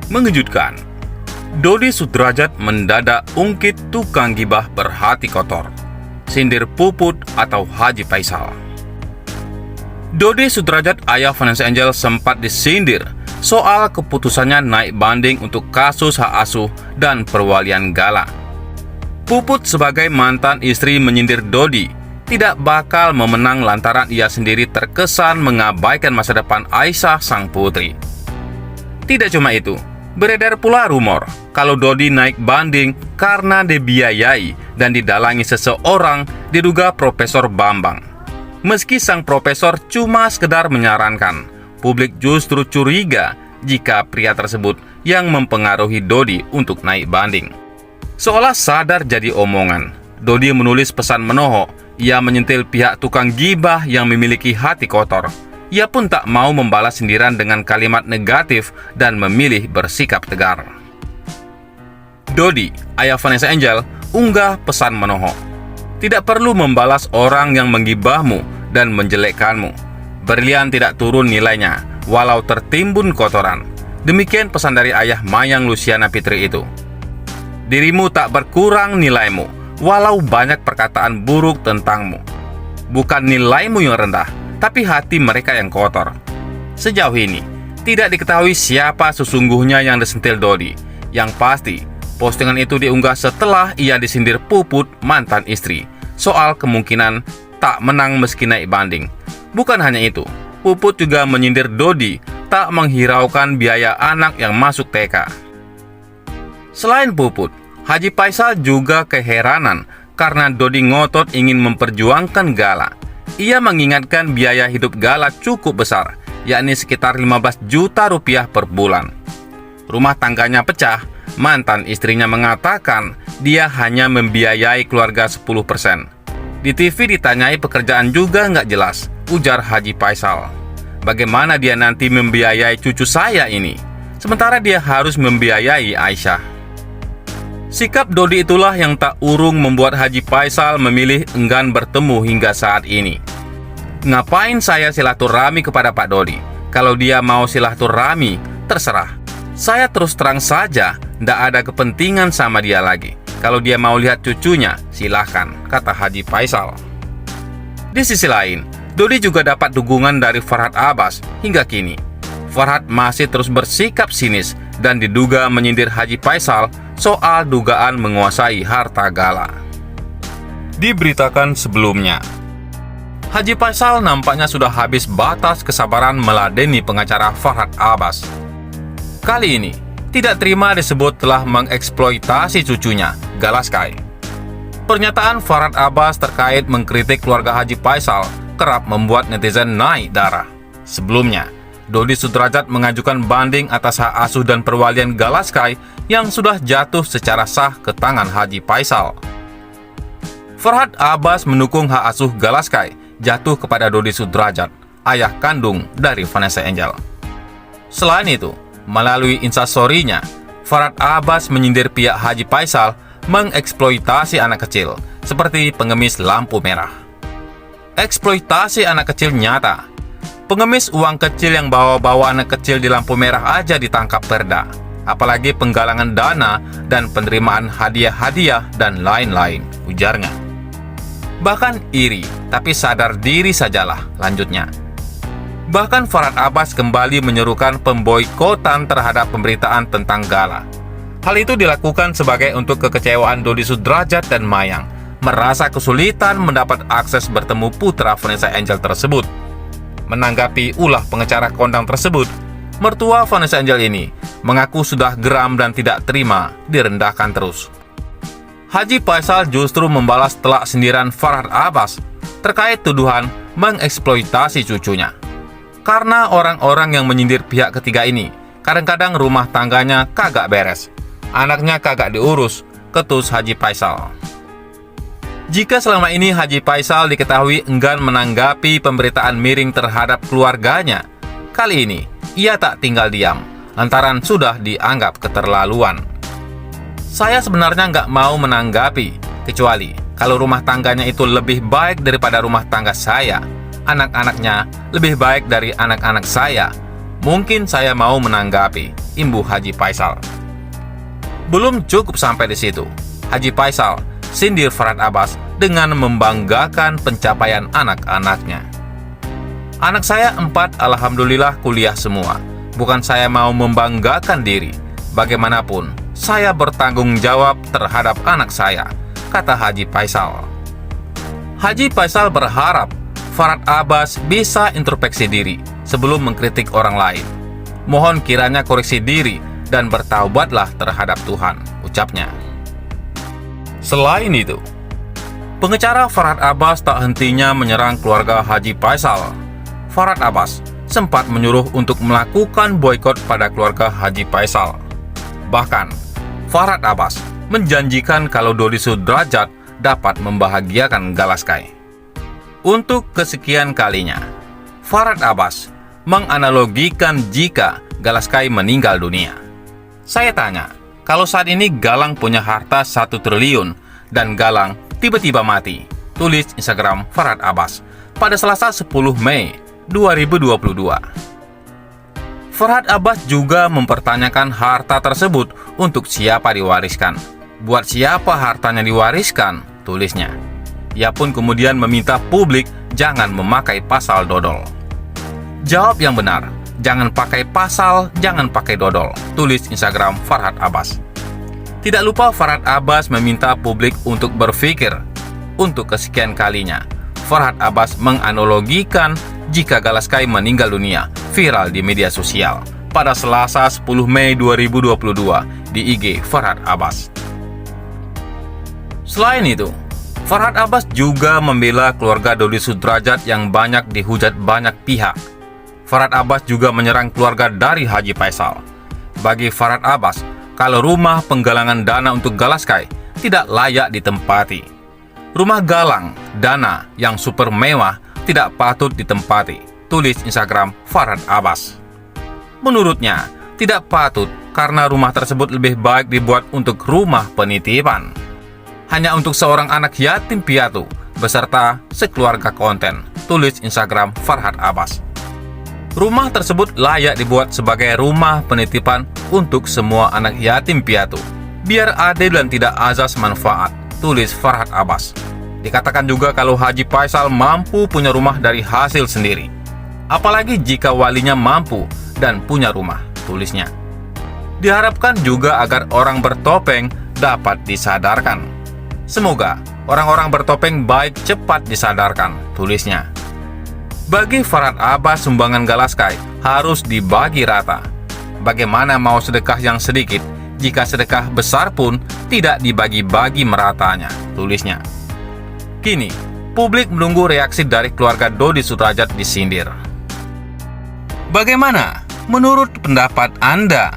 Mengejutkan, Dodi Sudrajat mendadak ungkit tukang gibah berhati kotor, sindir Puput atau Haji Faisal. Dodi Sudrajat, ayah Vanessa Angel, sempat disindir soal keputusannya naik banding untuk kasus hak asuh dan perwalian Gala. Puput sebagai mantan istri menyindir Dodi tidak bakal memenang lantaran ia sendiri terkesan mengabaikan masa depan Aisyah sang putri. Tidak cuma itu, beredar pula rumor kalau Dodi naik banding karena dibiayai dan didalangi seseorang diduga Profesor Bambang. Meski sang profesor cuma sekedar menyarankan, publik justru curiga jika pria tersebut yang mempengaruhi Dodi untuk naik banding. Seolah sadar jadi omongan, Dodi menulis pesan menohok. Ia menyentil pihak tukang gibah yang memiliki hati kotor. Ia pun tak mau membalas sindiran dengan kalimat negatif dan memilih bersikap tegar. Dodi, ayah Vanessa Angel, unggah pesan menohok. Tidak perlu membalas orang yang menggibahmu dan menjelekkanmu. Berlian tidak turun nilainya, walau tertimbun kotoran. Demikian pesan dari ayah Mayang Luciana Fitri itu. Dirimu tak berkurang nilaimu, walau banyak perkataan buruk tentangmu. Bukan nilaimu yang rendah, tapi hati mereka yang kotor. Sejauh ini, tidak diketahui siapa sesungguhnya yang disentil Dodi. Yang pasti, postingan itu diunggah setelah ia disindir Puput, mantan istri, soal kemungkinan tak menang meski naik banding. Bukan hanya itu, Puput juga menyindir Dodi tak menghiraukan biaya anak yang masuk TK. Selain Puput, Haji Faisal juga keheranan karena Dodi ngotot ingin memperjuangkan Gala. Ia mengingatkan biaya hidup Gala cukup besar, yakni sekitar 15 juta rupiah per bulan. Rumah tangganya pecah, mantan istrinya mengatakan dia hanya membiayai keluarga 10%. Di TV ditanyai pekerjaan juga nggak jelas, ujar Haji Faisal. Bagaimana dia nanti membiayai cucu saya ini, sementara dia harus membiayai Aisyah. Sikap Dodi itulah yang tak urung membuat Haji Faisal memilih enggan bertemu hingga saat ini. Ngapain saya silaturahmi kepada Pak Dodi? Kalau dia mau silaturahmi, terserah. Saya terus terang saja, ndak ada kepentingan sama dia lagi. Kalau dia mau lihat cucunya, silahkan, kata Haji Faisal. Di sisi lain, Dodi juga dapat dukungan dari Farhad Abbas hingga kini. Farhad masih terus bersikap sinis dan diduga menyindir Haji Faisal soal dugaan menguasai harta Gala. Diberitakan sebelumnya, Haji Faisal nampaknya sudah habis batas kesabaran meladeni pengacara Farhad Abbas. Kali ini, tidak terima disebut telah mengeksploitasi cucunya, Gala Sky. Pernyataan Farhad Abbas terkait mengkritik keluarga Haji Faisal kerap membuat netizen naik darah. Sebelumnya, Dodi Sudrajat mengajukan banding atas hak asuh dan perwalian Gala Sky yang sudah jatuh secara sah ke tangan Haji Faisal. Farhad Abbas mendukung hak asuh Gala Sky jatuh kepada Dodi Sudrajat, ayah kandung dari Vanessa Angel. Selain itu, melalui instastory-nya, Farhad Abbas menyindir pihak Haji Faisal mengeksploitasi anak kecil seperti pengemis lampu merah. Eksploitasi anak kecil nyata. Pengemis uang kecil yang bawa-bawa anak kecil di lampu merah aja ditangkap Perda. Apalagi penggalangan dana dan penerimaan hadiah-hadiah dan lain-lain, ujarnya. Bahkan iri, tapi sadar diri sajalah, lanjutnya. Bahkan Farhad Abbas kembali menyerukan pemboikotan terhadap pemberitaan tentang Gala. Hal itu dilakukan sebagai untuk kekecewaan Dodi Sudrajat dan Mayang, merasa kesulitan mendapat akses bertemu putra Vanessa Angel tersebut. Menanggapi ulah pengacara kondang tersebut, mertua Vanessa Angel ini mengaku sudah geram dan tidak terima direndahkan terus. Haji Faisal justru membalas telak sindiran Farhad Abbas terkait tuduhan mengeksploitasi cucunya. Karena orang-orang yang menyindir pihak ketiga ini, kadang-kadang rumah tangganya kagak beres, anaknya kagak diurus, ketus Haji Faisal. Jika selama ini Haji Faisal diketahui enggan menanggapi pemberitaan miring terhadap keluarganya, kali ini ia tak tinggal diam, lantaran sudah dianggap keterlaluan. Saya sebenarnya nggak mau menanggapi, kecuali kalau rumah tangganya itu lebih baik daripada rumah tangga saya, anak-anaknya lebih baik dari anak-anak saya. Mungkin saya mau menanggapi, imbuh Haji Faisal. Belum cukup sampai di situ, Haji Faisal sindir Farhad Abbas dengan membanggakan pencapaian anak-anaknya. Anak saya 4 alhamdulillah kuliah semua. Bukan saya mau membanggakan diri. Bagaimanapun, saya bertanggung jawab terhadap anak saya, kata Haji Faisal. Haji Faisal berharap Farhad Abbas bisa introspeksi diri sebelum mengkritik orang lain. Mohon kiranya koreksi diri dan bertaubatlah terhadap Tuhan, ucapnya. Selain itu, pengacara Farhad Abbas tak hentinya menyerang keluarga Haji Faisal. Farhad Abbas sempat menyuruh untuk melakukan boikot pada keluarga Haji Faisal. Bahkan, Farhad Abbas menjanjikan kalau Dodi Sudrajat dapat membahagiakan Galaskai. Untuk kesekian kalinya, Farhad Abbas menganalogikan jika Galaskai meninggal dunia. Saya tanya, kalau saat ini Galang punya harta 1 triliun dan Galang tiba-tiba mati, tulis Instagram Farhad Abbas pada Selasa 10 Mei 2022. Farhad Abbas juga mempertanyakan harta tersebut untuk siapa diwariskan. Buat siapa hartanya diwariskan, tulisnya. Ia pun kemudian meminta publik jangan memakai pasal dodol. Jawab yang benar, jangan pakai pasal, jangan pakai dodol, tulis Instagram Farhad Abbas. Tidak lupa Farhad Abbas meminta publik untuk berpikir. Untuk kesekian kalinya, Farhad Abbas menganalogikan jika Galaskai meninggal dunia, viral di media sosial pada Selasa 10 Mei 2022 di IG Farhad Abbas. Selain itu, Farhad Abbas juga membela keluarga Dodi Sudrajat yang banyak dihujat banyak pihak. Farhad Abbas juga menyerang keluarga dari Haji Faisal. Bagi Farhad Abbas, kalau rumah penggalangan dana untuk Galaskai tidak layak ditempati. Rumah galang dana yang super mewah tidak patut ditempati, tulis Instagram Farhad Abbas. Menurutnya, tidak patut karena rumah tersebut lebih baik dibuat untuk rumah penitipan. Hanya untuk seorang anak yatim piatu beserta sekeluarga konten, tulis Instagram Farhad Abbas. Rumah tersebut layak dibuat sebagai rumah penitipan untuk semua anak yatim piatu, biar adil dan tidak azas manfaat, tulis Farhad Abbas. Dikatakan juga kalau Haji Faisal mampu punya rumah dari hasil sendiri. Apalagi jika walinya mampu dan punya rumah, tulisnya. Diharapkan juga agar orang bertopeng dapat disadarkan. Semoga orang-orang bertopeng baik cepat disadarkan, tulisnya. Bagi Farhad Abbas, sumbangan Galaskai harus dibagi rata. Bagaimana mau sedekah yang sedikit jika sedekah besar pun tidak dibagi-bagi meratanya, tulisnya. Kini, publik menunggu reaksi dari keluarga Dodi Sudrajat disindir. Bagaimana menurut pendapat Anda?